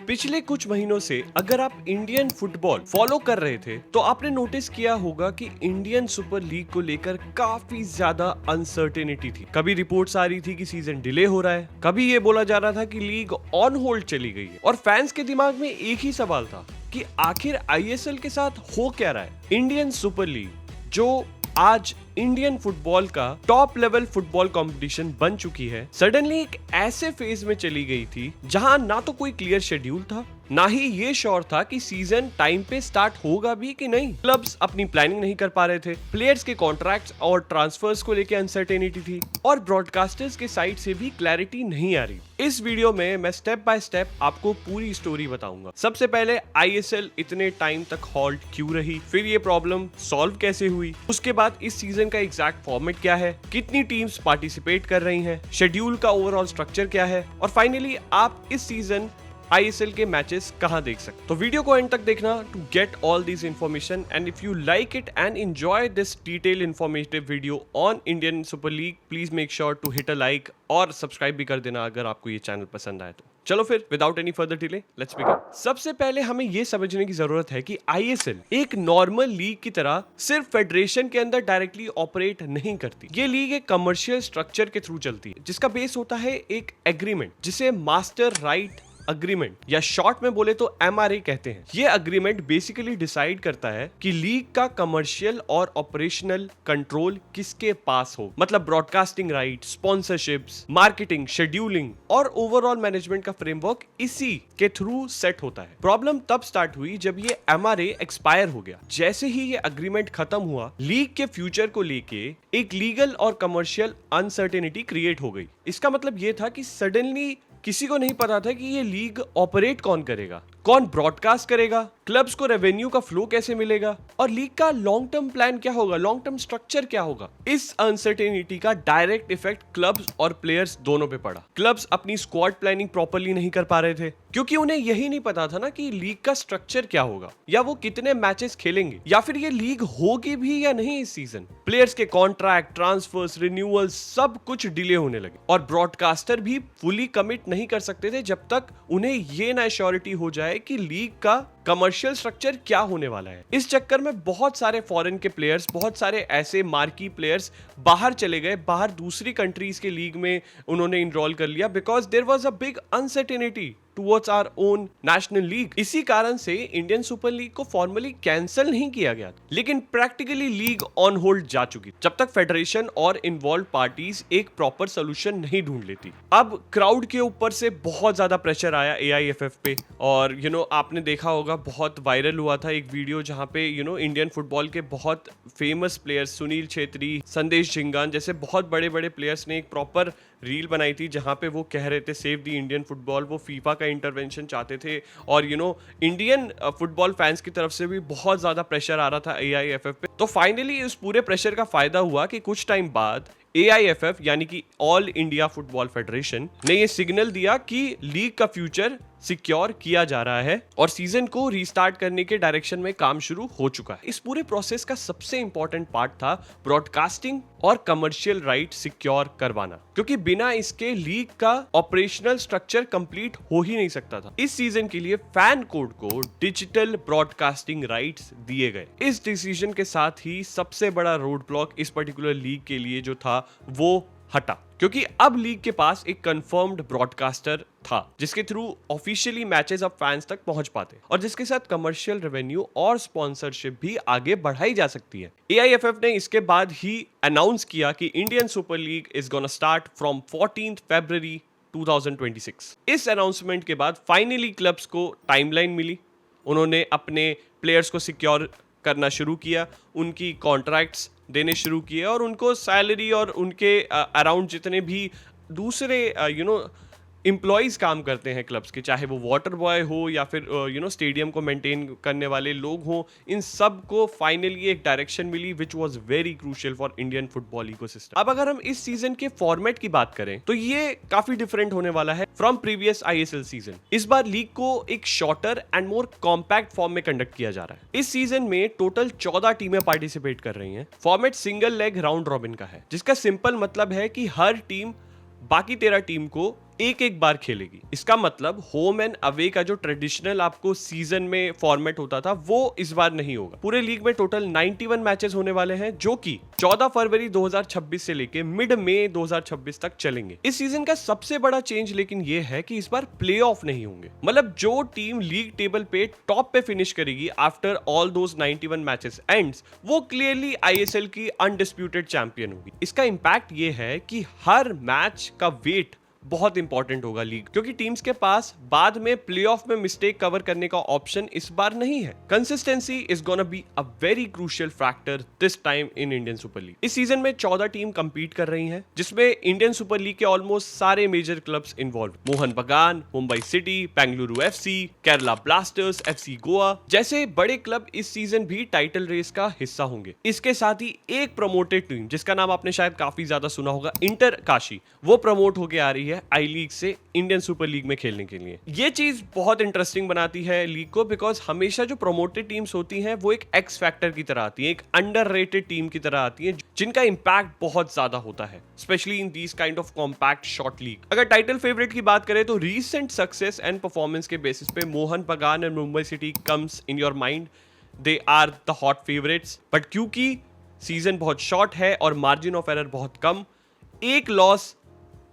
पिछले कुछ महीनों से अगर आप इंडियन फुटबॉल फॉलो कर रहे थे तो आपने नोटिस किया होगा कि इंडियन सुपर लीग को लेकर काफी ज्यादा अनसर्टेनिटी थी। कभी रिपोर्ट्स आ रही थी कि सीजन डिले हो रहा है, कभी ये बोला जा रहा था कि लीग ऑन होल्ड चली गई है और फैंस के दिमाग में एक ही सवाल था कि आखिर आईएसएल के साथ हो क्या रहा है। इंडियन सुपर लीग जो आज इंडियन फुटबॉल का टॉप लेवल फुटबॉल कंपटीशन बन चुकी है, सडनली एक ऐसे फेज में चली गई थी जहां ना तो कोई क्लियर शेड्यूल था, ना ही ये श्योर था कि सीजन टाइम पे स्टार्ट होगा भी कि नहीं। क्लब्स अपनी प्लानिंग नहीं कर पा रहे थे, प्लेयर्स के कॉन्ट्रैक्ट्स और ट्रांसफर्स को लेकर अनसर्टेनिटी थी और ब्रॉडकास्टर्स के साइड से भी क्लैरिटी नहीं आ रही। इस वीडियो में मैं स्टेप बाय स्टेप आपको पूरी स्टोरी बताऊंगा। सबसे पहले आईएसएल इतने टाइम तक हॉल्ट क्यों रही, फिर ये प्रॉब्लम सॉल्व कैसे हुई, उसके बाद इस सीजन का एग्जैक्ट फॉर्मेट क्या है, कितनी टीम्स पार्टिसिपेट कर रही हैं, शेड्यूल का ओवरऑल स्ट्रक्चर क्या है और फाइनली आप इस सीजन आईएसएल के मैचेस कहां देख सकते। तो वीडियो को एंड तक देखना to get all this information and if you like it and enjoy this detail informative video on Indian Super League, please make sure to hit a like और subscribe भी कर देना अगर आपको ये चैनल पसंद आए तो। चलो फिर without any further delay let's begin. सबसे पहले हमें यह समझने की जरूरत है कि आईएसएल एक नॉर्मल लीग की तरह सिर्फ फेडरेशन के अंदर डायरेक्टली ऑपरेट नहीं करती। ये लीग एक कमर्शियल स्ट्रक्चर के थ्रू चलती है जिसका बेस होता है एक एग्रीमेंट जिसे मास्टर राइट अग्रीमेंट या शॉर्ट में बोले तो एमआरए कहते हैं। ये अग्रीमेंट बेसिकली डिसाइड करता है कि लीग का कमर्शियल और ऑपरेशनल कंट्रोल किसके पास हो, मतलब broadcasting right, sponsorships, marketing, scheduling और ओवरऑल मैनेजमेंट का फ्रेमवर्क इसी के थ्रू सेट होता है। प्रॉब्लम तब स्टार्ट हुई जब ये एमआरए एक्सपायर हो गया। जैसे ही ये अग्रीमेंट खत्म हुआ, लीग के फ्यूचर को लेके एक लीगल और कमर्शियल अनसर्टेनिटी क्रिएट हो गई। इसका मतलब ये था कि सडनली किसी को नहीं पता था कि ये लीग ऑपरेट कौन करेगा, कौन ब्रॉडकास्ट करेगा, क्लब्स को रेवेन्यू का फ्लो कैसे मिलेगा और लीग का लॉन्ग टर्म प्लान क्या होगा, लॉन्ग टर्म स्ट्रक्चर क्या होगा। इस अनसर्टेनिटी का डायरेक्ट इफेक्ट क्लब्स और प्लेयर्स दोनों पे पड़ा। क्लब्स अपनी स्क्वाड प्लानिंग प्रॉपर्ली नहीं कर पा रहे थे क्योंकि उन्हें यही नहीं पता था ना कि लीग का स्ट्रक्चर क्या होगा या वो कितने मैचेस खेलेंगे या फिर ये लीग होगी भी या नहीं इस सीजन। प्लेयर्स के कॉन्ट्रैक्ट, ट्रांसफर्स, रिन्यूअल सब कुछ डिले होने लगे और ब्रॉडकास्टर भी फुली कमिट नहीं कर सकते थे जब तक उन्हें ये ना श्योरिटी हो जाए कि लीग का कमर्शियल स्ट्रक्चर क्या होने वाला है। इस चक्कर में बहुत सारे फॉरेन के प्लेयर्स, बहुत सारे ऐसे मार्की प्लेयर्स बाहर चले गए, बाहर दूसरी कंट्रीज के लीग में उन्होंने इनरोल कर लिया because there was a big uncertainty towards our own national league. इसी कारण से इंडियन सुपर लीग को फॉर्मली कैंसिल नहीं किया गया, लेकिन प्रैक्टिकली लीग ऑन होल्ड जा चुकी जब तक फेडरेशन और इन्वॉल्व पार्टीज एक प्रॉपर सोल्यूशन नहीं ढूंढ लेती। अब क्राउड के ऊपर से बहुत ज्यादा प्रेशर आया एआईएफएफ पे और आपने देखा होगा, बहुत वायरल हुआ था एक वीडियो जहां पे इंडियन फुटबॉल के बहुत फेमस प्लेयर्स, सुनील छेत्री, संदेश झिंगान जैसे बहुत बड़े बड़े प्लेयर्स ने एक प्रॉपर रील बनाई थी जहां पे वो कह रहे थे सेव द इंडियन फुटबॉल। वो फीफा का इंटरवेंशन चाहते थे और इंडियन फुटबॉल फैंस की तरफ से भी बहुत ज्यादा प्रेशर आ रहा था एआईएफएफ पे। तो फाइनली इस पूरे प्रेशर का फायदा हुआ कि कुछ टाइम बाद एआईएफएफ यानी कि ऑल इंडिया फुटबॉल फेडरेशन ने ये सिग्नल दिया कि लीग का फ्यूचर सिक्योर किया जा रहा है और सीजन को रीस्टार्ट करने के डायरेक्शन में काम शुरू हो चुका है। इस पूरे प्रोसेस का सबसे इंपॉर्टेंट पार्ट था ब्रॉडकास्टिंग और कमर्शियल राइट सिक्योर करवाना, क्योंकि बिना इसके लीग का ऑपरेशनल स्ट्रक्चर कंप्लीट हो ही नहीं सकता था। इस सीजन के लिए फैन कोड को डिजिटल ब्रॉडकास्टिंग राइट्स दिए गए। इस डिसीजन के साथ ही सबसे बड़ा रोड ब्लॉक इस पर्टिकुलर लीग के लिए जो था वो हटा, क्योंकि अब लीग के पास एक कंफर्म्ड ब्रॉडकास्टर था जिसके थ्रू ऑफिशियली मैचेस अब फैंस तक पहुंच पाते और जिसके साथ कमर्शियल रेवेन्यू और स्पॉन्सरशिप भी आगे बढ़ाई जा सकती है। एआईएफएफ ने इसके बाद ही अनाउंस किया कि Indian Super league is gonna start from 14 फरवरी 2026। इस अनाउंसमेंट के बाद फाइनली क्लब्स को टाइमलाइन मिली, उन्होंने अपने प्लेयर्स को सिक्योर करना शुरू किया, उनकी कॉन्ट्रैक्ट्स देने शुरू किए और उनको सैलरी और उनके अराउंड जितने भी दूसरे एम्प्लॉयज काम करते हैं क्लब्स के, चाहे वो वाटर बॉय हो या फिर स्टेडियम को मेंटेन करने वाले लोग हों, इन सब को फाइनली एक डायरेक्शन मिली which was very crucial for Indian football ecosystem. अब अगर हम इस सीजन के फॉर्मेट की बात करें तो ये काफी डिफरेंट होने वाला है फ्रॉम प्रीवियस आईएसएल सीजन। इस बार लीग को एक shorter and more compact form में कंडक्ट किया जा रहा है। इस सीजन में टोटल 14 टीमें पार्टिसिपेट कर रही हैं। Format single leg round robin का है, जिसका सिंपल मतलब है कि हर टीम बाकी 13 टीम को एक एक बार खेलेगी। इसका मतलब होम एंड अवे का जो ट्रेडिशनल आपको सीजन में फॉर्मेट होता था वो इस बार नहीं होगा। पूरे लीग में टोटल 91 मैचेस होने वाले हैं जो कि 14 फरवरी 2026 से लेके मिड मई 2026 तक चलेंगे। इस सीजन का सबसे बड़ा चेंज लेकिन ये है कि इस बार प्लेऑफ नहीं होंगे। मतलब जो टीम लीग टेबल पे टॉप पे फिनिश करेगी after all those 91 matches ends, वो क्लियरली आईएसएल की अनडिस्प्यूटेड चैंपियन होगी। इसका इंपैक्ट ये है कि हर मैच का वेट बहुत इंपॉर्टेंट होगा लीग, क्योंकि टीम्स के पास बाद में प्लेऑफ में मिस्टेक कवर करने का ऑप्शन इस बार नहीं है। Consistency is gonna be a very crucial factor this time in Indian Super league. इस सीजन में 14 टीम कंपीट कर रही हैं, जिसमें इंडियन सुपर लीग के ऑलमोस्ट सारे मेजर क्लब्स इन्वॉल्व। मोहन बगान, Mumbai city, Bengaluru FC, Kerala blasters, FC Goa जैसे बड़े क्लब इस सीजन भी टाइटल रेस का हिस्सा होंगे। इसके साथ ही एक प्रमोटेड टीम जिसका नाम आपने शायद काफी ज्यादा सुना होगा, इंटर काशी, वो प्रमोट होके आ रही है आई लीग से इंडियन सुपर लीग में खेलने के लिए। ये चीज बहुत इंटरेस्टिंग बनाती है लीग को, बिकॉज हमेशा जो प्रमोटेड टीम्स होती हैं वो एक एक्स फैक्टर की तरह आती है, एक अंडररेटेड टीम की तरह आती है, जिनका इंपैक्ट बहुत ज्यादा होता है, specially in these kind of compact short league. अगर टाइटल फेवरेट की बात करें तो रीसेंट सक्सेस एंड परफॉर्मेंस के बेसिस पे Mohun Bagan and Mumbai City comes in your mind, they are the hot favourites. But क्योंकि सीजन बहुत शॉर्ट है और मार्जिन ऑफ एरर बहुत कम, एक लॉस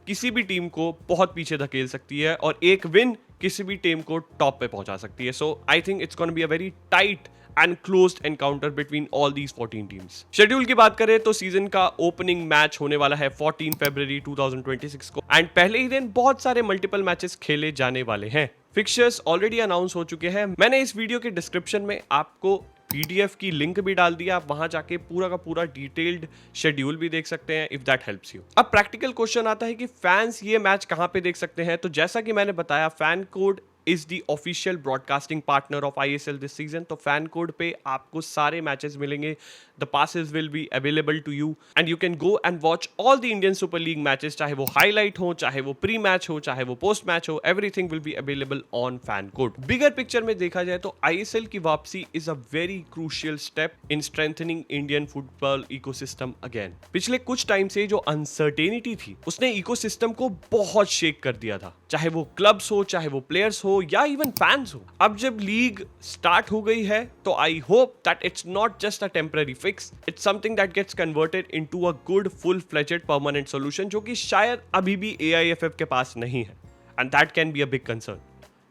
किसी भी टीम को बहुत पीछे धकेल सकती है और एक विन किसी भी टीम को टॉप पे पहुंचा सकती है। So I think it's gonna be a very tight and closed encounter between all these 14 teams. Schedule की बात करें तो सीजन का ओपनिंग मैच होने वाला है 14 फरवरी 2026 को, एंड पहले ही दिन बहुत सारे मल्टीपल मैचेस खेले जाने वाले हैं। फिक्चर्स ऑलरेडी अनाउंस हो चुके हैं। मैंने इस वीडियो के डिस्क्रिप्शन में आपको पीडीएफ की लिंक भी डाल दिया, आप वहां जाके पूरा का पूरा डिटेल्ड शेड्यूल भी देख सकते हैं इफ दैट हेल्प्स यू। अब प्रैक्टिकल क्वेश्चन आता है कि फैंस ये मैच कहां पे देख सकते हैं। तो जैसा कि मैंने बताया, FanCode is the official broadcasting partner of ISL this season. तो फैन कोड पे आपको सारे मैचेस मिलेंगे, the passes will be available to you and you can go and watch all the Indian Super League matches, चाहे वो highlight हो, चाहे वो प्री मैच हो, चाहे वो पोस्ट मैच हो, everything will be available on fan code. Bigger picture में देखा जाए तो आईएसएल की वापसी is a very crucial step in strengthening Indian football ecosystem again. पिछले कुछ टाइम से जो अनसर्टेनिटी थी उसने इकोसिस्टम को बहुत शेक कर दिया था, चाहे वो क्लब्स हो, चाहे वो प्लेयर्स हो, या इवन फैंस हो। अब जब लीग स्टार्ट हो गई है तो I hope that it's not just a temporary fix, it's something that gets converted into a good full fledged permanent solution, जो कि शायद अभी भी एआईएफएफ के पास नहीं है, and that can be a big concern.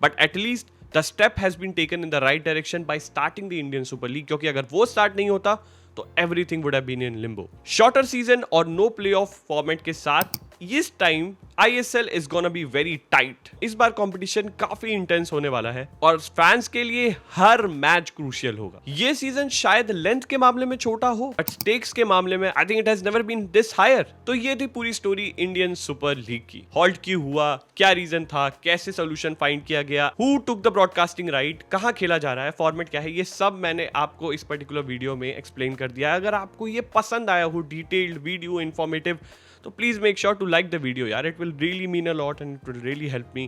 But at least the step has been taken in the right direction by starting the Indian Super League, क्योंकि अगर वो स्टार्ट नहीं होता तो everything would have been in limbo. Shorter season और no playoff format के साथ इस time ISL is gonna be very tight. इस बार कंपटीशन काफी इंटेंस होने वाला है और फैंस के लिए हर मैच क्रूशियल होगा। ये सीजन शायद लेंथ के मामले में छोटा हो, बट स्टेक्स के मामले में I think it has never been this higher. तो ये थी पूरी स्टोरी इंडियन सुपर लीग की। हॉल्ट क्यों हुआ, क्या रीजन था, कैसे सोल्यूशन फाइंड किया गया, who took the broadcasting right, कहां खेला जा रहा है, फॉर्मेट क्या है, ये सब मैंने आपको इस पर्टिकुलर वीडियो में एक्सप्लेन कर दिया है। अगर आपको ये पसंद आया हो, डिटेल्ड वीडियो, इंफॉर्मेटिव, तो please make sure to like the video यार, it will really mean a lot and it will really help me.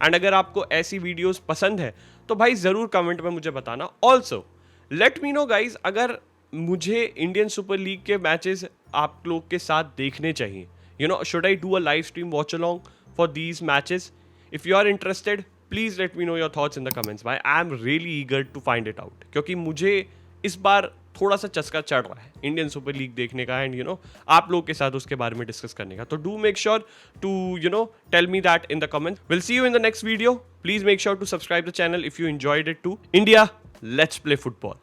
And अगर आपको ऐसी वीडियोस पसंद है तो भाई जरूर कमेंट में मुझे बताना। Also let me know guys, अगर मुझे इंडियन सुपर लीग के मैचेस आप लोग के साथ देखने चाहिए, you know, should I do a live stream watch along for these matches? If you are interested please let me know your thoughts in the comments. भाई I am really eager to find it out, क्योंकि मुझे इस बार थोड़ा सा चस्का चढ़ रहा है इंडियन सुपर लीग देखने का एंड यू नो आप लोग के साथ उसके बारे में डिस्कस करने का। तो do make sure to you know tell me that in the comments. Will see you in the next video. Please make sure to subscribe the channel if you enjoyed it too. India, let's play football.